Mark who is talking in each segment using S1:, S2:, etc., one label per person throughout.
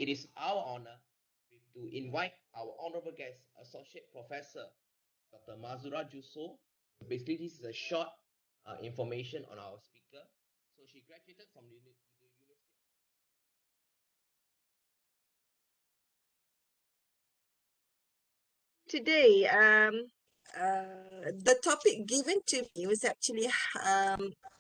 S1: it is our honor to invite our honorable guest, Associate Professor Dr. Mazura Jusso. Basically, this is a short information on our speaker. So she graduated from the University.
S2: Today, the topic given to me was actually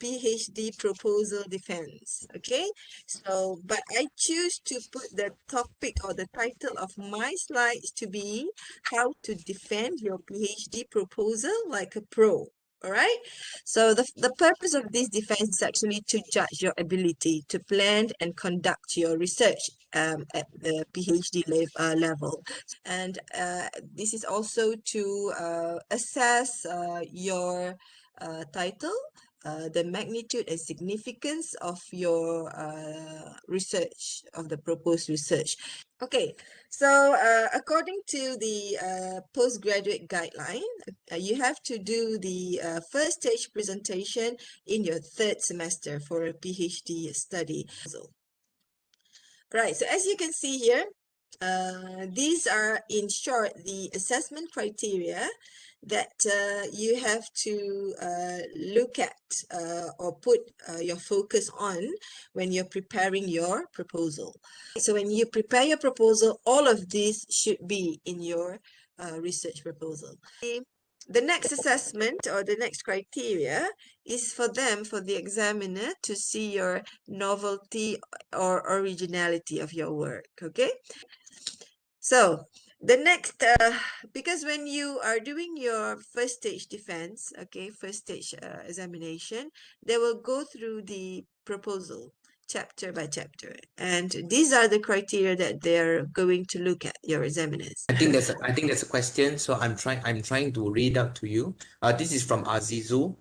S2: PhD proposal defense. Okay, so but I choose to put the topic or the title of my slides to be how to defend your PhD proposal like a pro. All right. So the purpose of this defense is actually to judge your ability to plan and conduct your research at the PhD level. And this is also to assess your title, the magnitude and significance of your research, of the proposed research. Okay, so according to the postgraduate guideline, you have to do the first stage presentation in your third semester for a PhD study. Right, so as you can see here, these are, in short, the assessment criteria that you have to look at or put your focus on when you're preparing your proposal. So when you prepare your proposal, all of these should be in your research proposal. The next assessment or the next criteria is for the examiner to see your novelty or originality of your work, okay? So the next, because when you are doing your first stage defense, okay, first stage examination, they will go through the proposal chapter by chapter, and these are the criteria that they're going to look at, your examiners.
S1: I think there's a question, so I'm trying to read out to you. This is from Azizu.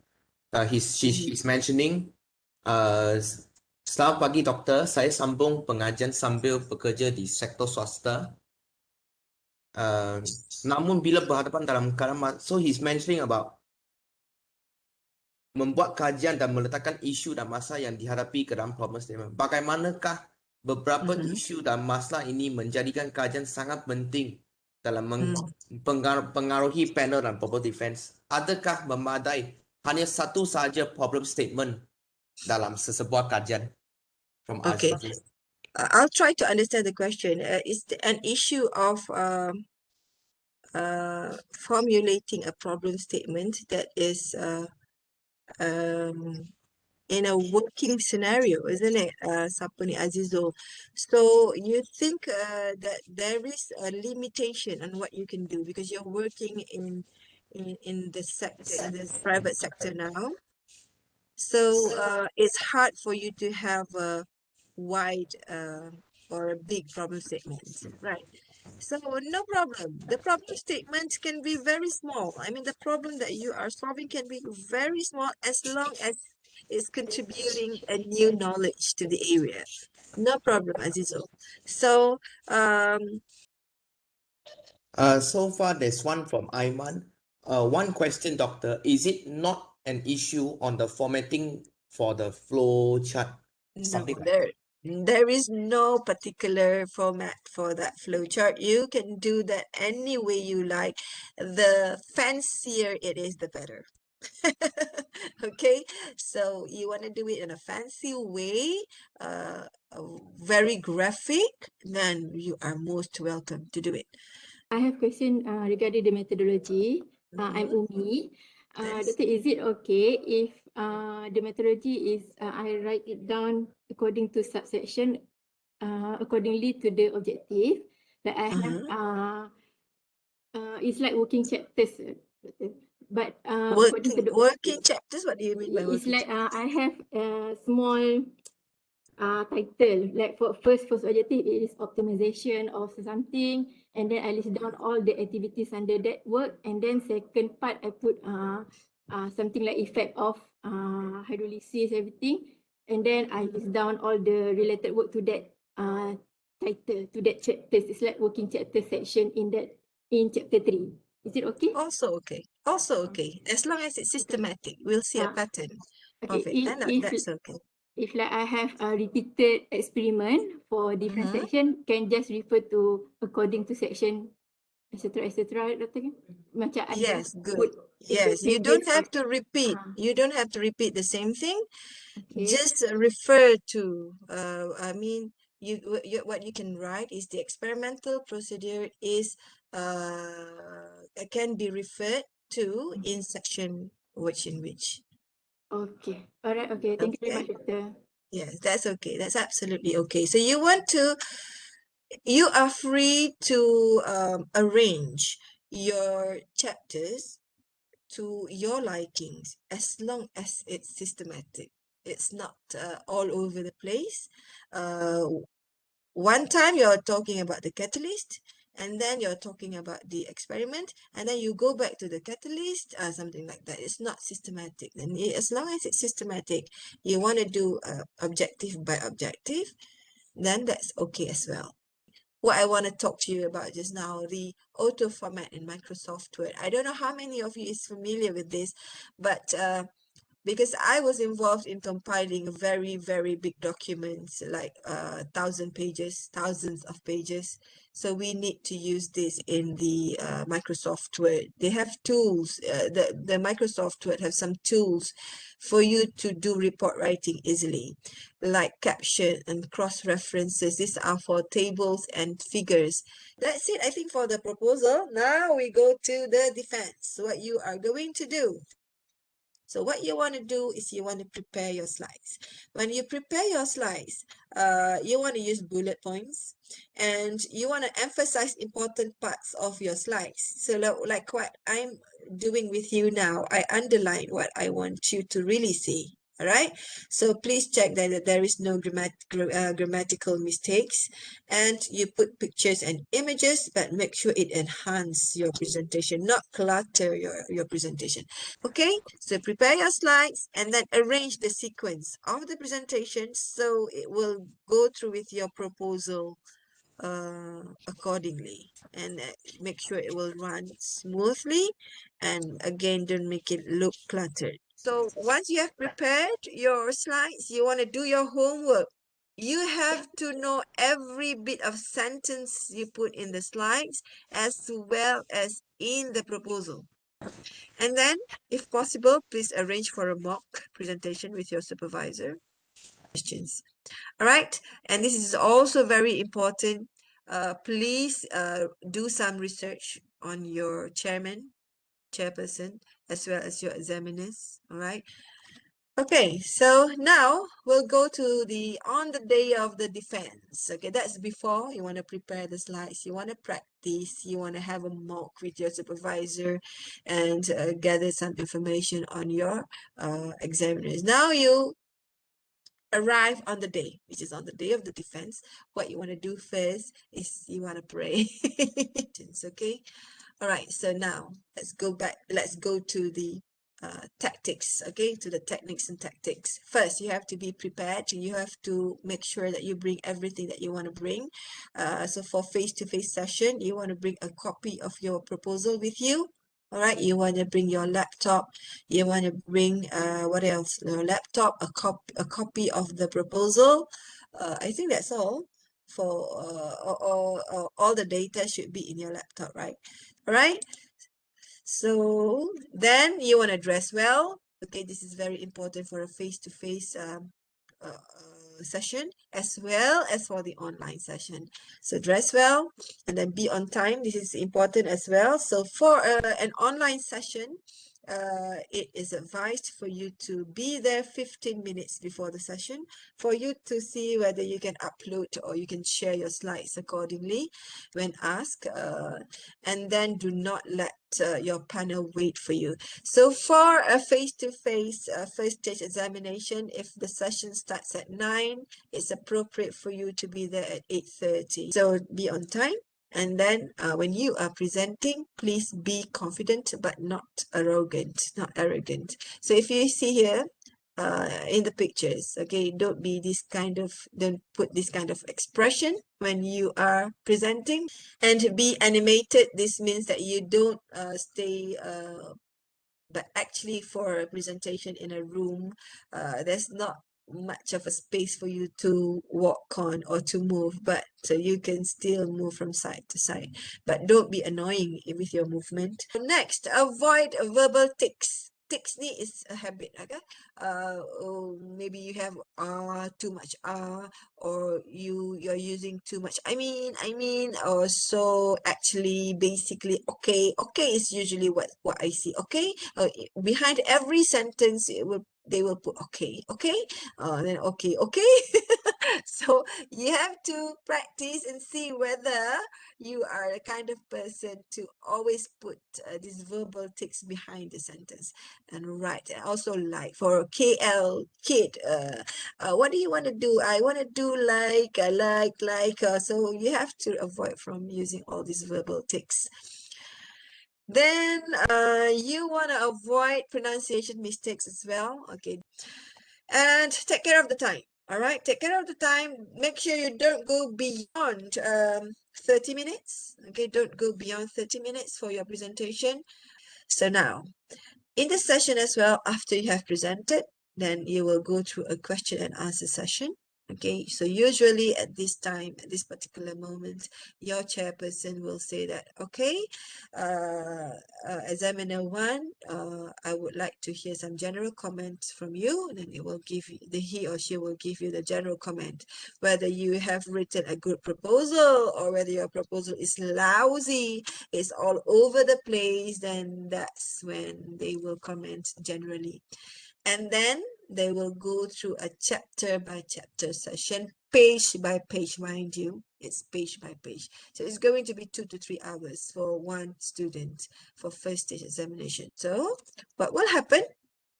S1: She's mentioning, selamat pagi doktor, saya sambung pengajian sambil bekerja di sektor swasta. Namun bila berhadapan dalam keadaan, so he's mentioning about membuat kajian dan meletakkan isu dan masalah yang dihadapi ke dalam problem statement. Bagaimanakah beberapa isu dan masalah ini menjadikan kajian sangat penting dalam pengaruhi panel dan proposal defense? Adakah memadai hanya satu sahaja problem statement dalam sesebuah kajian? From
S2: Okay, I'll try to understand the question. Is an issue of formulating a problem statement that is in a working scenario, isn't it, Sapuni Azizo? So you think that there is a limitation on what you can do because you're working in the sector, in the private sector now. So it's hard for you to have a wide or a big problem statement, right? So no problem. The problem statement can be very small. I mean, the problem that you are solving can be very small as long as it's contributing a new knowledge to the area. No problem, Azizo. So,
S1: so far there's one from Ayman. One question, doctor. Is it not an issue on the formatting for the flow chart?
S2: no, there is no particular format for that flowchart. You can do that any way you like. The fancier it is, the better. Okay, so you want to do it in a fancy way, very graphic, then you are most welcome to do it.
S3: I have question regarding the methodology. I'm Umi. Doctor, is it okay if the methodology is I write it down according to subsection, accordingly to the objective that I have? It's like working chapters, but according to the
S2: working chapters. What do you mean by
S3: it's
S2: working
S3: like I have a small title, like for first objective is optimization of something, and then I list down all the activities under that work, and then second part I put something like effect of hydrolysis, everything, and then I list down all the related work to that title, to that chapters. It's like working chapter section in chapter 3. Is it okay?
S2: Also okay. Also okay. As long as it's systematic, we'll see a pattern of it. Then that's okay.
S3: if like I have a repeated experiment for different section, can just refer to according to section, etc. etc. Dr. Macam I
S2: Yes,
S3: just
S2: good.
S3: put
S2: Yes, you
S3: same
S2: don't
S3: dates or
S2: have to repeat. You don't have to repeat the same thing.
S3: okay.
S2: Just refer to, I mean, what you can write is the experimental procedure is can be referred to in section which in which.
S3: Okay. All right. Okay. Thank you very
S2: Okay.
S3: much, Doctor.
S2: Yes, that's okay. That's absolutely okay. So you are free to arrange your chapters to your likings as long as it's systematic. It's not all over the place. One time you're talking about the catalyst, and then you're talking about the experiment, and then you go back to the catalyst, something like that. It's not systematic. And as long as it's systematic, you want to do objective by objective, then that's okay as well. What I want to talk to you about just now, the auto format in Microsoft Word. I don't know how many of you is familiar with this, but because I was involved in compiling very, very big documents, like 1,000 pages, thousands of pages. So we need to use this in the Microsoft Word. They have tools, the Microsoft Word have some tools for you to do report writing easily, like caption and cross-references. These are for tables and figures. That's it, I think, for the proposal. Now we go to the defense, what you are going to do. So what you want to do is you want to prepare your slides. When you prepare your slides, you want to use bullet points and you want to emphasize important parts of your slides. So like what I'm doing with you now, I underline what I want you to really see. All right, so please check that there is no grammatical mistakes, and you put pictures and images, but make sure it enhance your presentation, not clutter your presentation. Okay, so prepare your slides and then arrange the sequence of the presentation so it will go through with your proposal accordingly, and make sure it will run smoothly, and again, don't make it look cluttered. So once you have prepared your slides, you want to do your homework. You have to know every bit of sentence you put in the slides as well as in the proposal. And then, if possible, please arrange for a mock presentation with your supervisor. Questions. All right. And this is also very important. Please do some research on your chairperson, as well as your examiners. All right. Okay, so now we'll go to on the day of the defense. Okay, that's before you want to prepare the slides, you want to practice, you want to have a mock with your supervisor and gather some information on your examiners. Now you arrive on the day, which is on the day of the defense. What you want to do first is you want to pray. Okay, all right, so now let's go to the tactics, okay, to the techniques and tactics. First, you have to be prepared. You have to make sure that you bring everything that you want to bring. So for face-to-face session, you want to bring a copy of your proposal with you. All right, you want to bring your laptop. You want to bring what else? Your laptop, a copy of the proposal. I think that's all. For all the data should be in your laptop, right? All right. So then you want to dress well. Okay, this is very important for a face-to-face session as well as for the online session. So dress well and then be on time. This is important as well. So for an online session, it is advised for you to be there 15 minutes before the session for you to see whether you can upload or you can share your slides accordingly when asked, and then do not let your panel wait for you. So for a face-to-face first stage examination, if the session starts at 9, it's appropriate for you to be there at 8:30. So be on time. And then when you are presenting, please be confident but not arrogant, not arrogant. So if you see here in the pictures, okay, don't put this kind of expression when you are presenting. And be animated. This means that you don't stay but actually for a presentation in a room, there's not much of a space for you to walk on or to move, but you can still move from side to side. But don't be annoying with your movement. Next, avoid verbal tics. Tics ni is a habit, okay? Maybe you have too much or you're using too much I mean, or so actually basically okay is usually what I see. Okay, behind every sentence they will put okay, then okay. So you have to practice and see whether you are the kind of person to always put these verbal tics behind the sentence and write. And also, like for KL kid, what do you want to do? I want to do like, so you have to avoid from using all these verbal tics. Then you want to avoid pronunciation mistakes as well. Okay, and take care of the time. All right, take care of the time. Make sure you don't go beyond 30 minutes. Okay, don't go beyond 30 minutes for your presentation. So now, in this session as well, after you have presented, then you will go through a question and answer session. Okay, so usually at this time, at this particular moment, your chairperson will say that, okay, examiner one, I would like to hear some general comments from you. And then it will give you, he or she will give you the general comment, whether you have written a good proposal or whether your proposal is lousy, it's all over the place, then that's when they will comment generally. And then they will go through a chapter by chapter session, page by page, mind you, it's page by page. So it's going to be 2 to 3 hours for one student for first stage examination. So what will happen?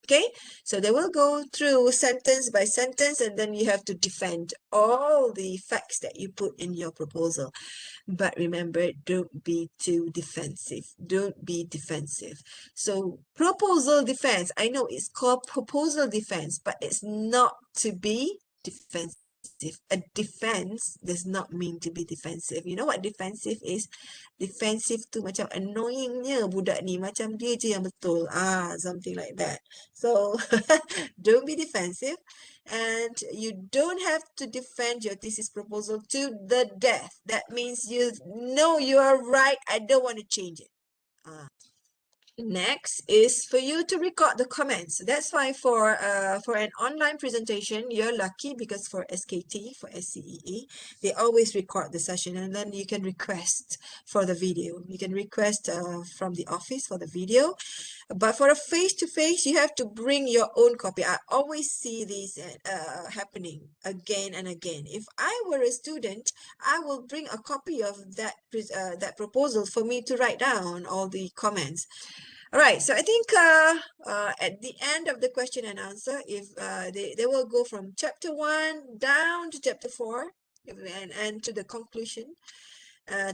S2: Okay, so they will go through sentence by sentence, and then you have to defend all the facts that you put in your proposal. But remember, don't be too defensive. Don't be defensive. So proposal defense, I know it's called proposal defense, but it's not to be defensive. A defense does not mean to be defensive. You know what defensive is? Defensive tu macam annoyingnya budak ni, macam dia je yang betul. Something like that. So don't be defensive. And you don't have to defend your thesis proposal to the death. That means you know you are right. I don't want to change it. Next is for you to record the comments. That's why for an online presentation, you're lucky because for SKT, for SCEE, they always record the session, and then you can request for the video. You can request from the office for the video. But for a face-to-face, you have to bring your own copy. I always see this happening again and again. If I were a student, I will bring a copy of that proposal for me to write down all the comments. All right, so I think at the end of the question and answer, if they will go from chapter 1 down to chapter 4 and to the conclusion.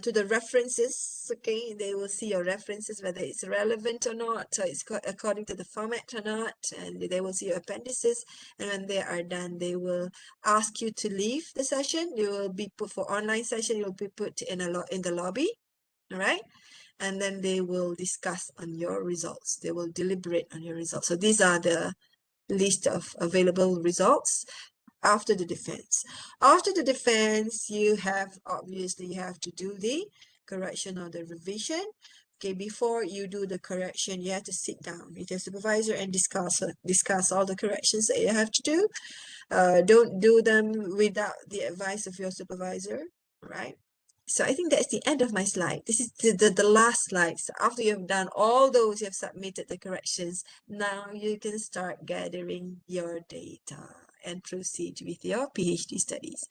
S2: To the references, okay, they will see your references, whether it's relevant or not, so it's according to the format or not, and they will see your appendices, and when they are done, they will ask you to leave the session. You will be put for online session, you'll be put in the lobby, all right, and then they will discuss on your results. They will deliberate on your results. So these are the list of available results. After the defense. After the defense, you have to do the correction or the revision. Okay, before you do the correction, you have to sit down with your supervisor and discuss all the corrections that you have to do. Don't do them without the advice of your supervisor, right? So I think that's the end of my slide. This is the last slide. So after you've done all those, you have submitted the corrections, now you can start gathering your data and proceed with your PhD studies.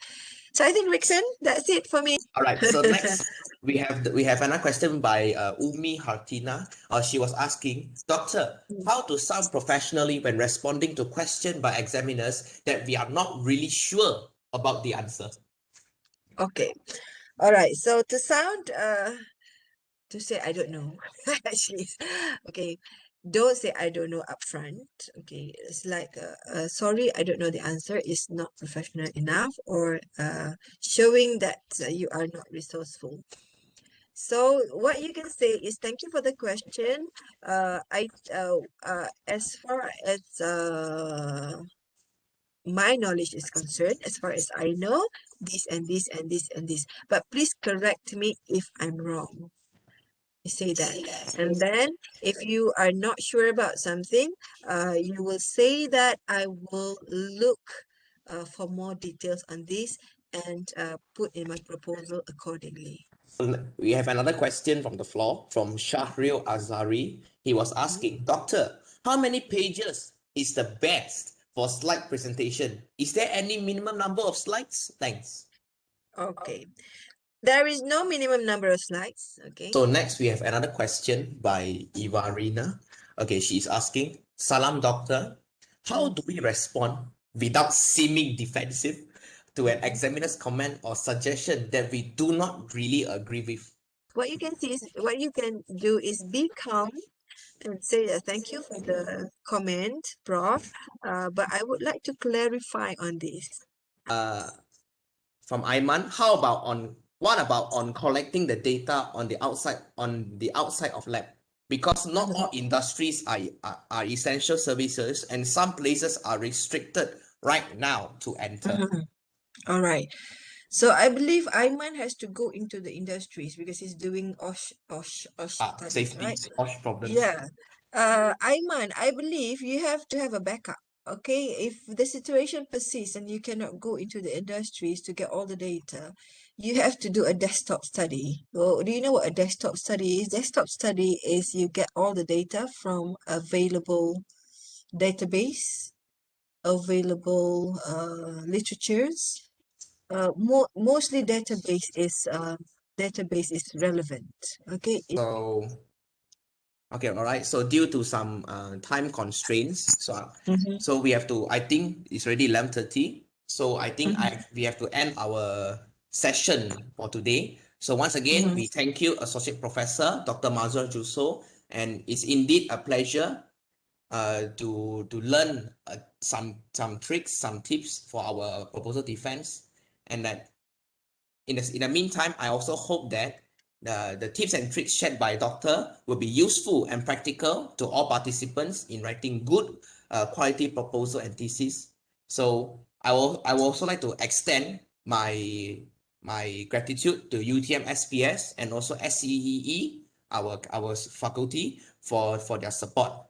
S2: So I think, Rickson, that's it for me.
S1: All right, so next we have another question by Umi Hartina. She was asking, Doctor, how to sound professionally when responding to question by examiners that we are not really sure about the answer?
S2: Okay. All right. So to sound to say I don't know, actually, okay, don't say I don't know upfront. Okay, it's like sorry, I don't know the answer is not professional enough, or showing that you are not resourceful. So what you can say is, thank you for the question. As far as my knowledge is concerned, as far as I know, this and this and this and this. But please correct me if I'm wrong. You say that. And then if you are not sure about something, you will say that I will look for more details on this and put in my proposal accordingly.
S1: We have another question from the floor from Shahril Azari. He was asking, Doctor, how many pages is the best for slide presentation? Is there any minimum number of slides? Thanks.
S2: Okay. There is no minimum number of slides. Okay.
S1: So next we have another question by Ivarina. Okay, she's asking, Salam Doctor, how do we respond without seeming defensive to an examiner's comment or suggestion that we do not really agree with?
S2: What you can do is be calm and say thank you for the comment, Prof. But I would like to clarify on this.
S1: From Aiman, what about on collecting the data on the outside of lab? Because not all industries are essential services, and some places are restricted right now to enter.
S2: All right. So I believe Aiman has to go into the industries because he's doing OSH studies,
S1: Safety,
S2: right?
S1: OSH problems.
S2: Yeah. Aiman, I believe you have to have a backup. Okay, if the situation persists and you cannot go into the industries to get all the data, you have to do a desktop study. Well, do you know what a desktop study is? Desktop study is you get all the data from available database, available literatures. Mostly database is relevant. Okay.
S1: So, okay, all right. So due to some time constraints, so we have to. I think it's already 11:30. So I think we have to end our session for today. So once again, we thank you, Associate Professor Dr. Mazhar Juso, and it's indeed a pleasure to learn some tricks, some tips for our proposal defense, and that in the meantime, I also hope that the tips and tricks shared by Doctor will be useful and practical to all participants in writing good quality proposal and thesis. So I will also like to extend my gratitude to UTM SPS and also SCEE, our faculty, for their support.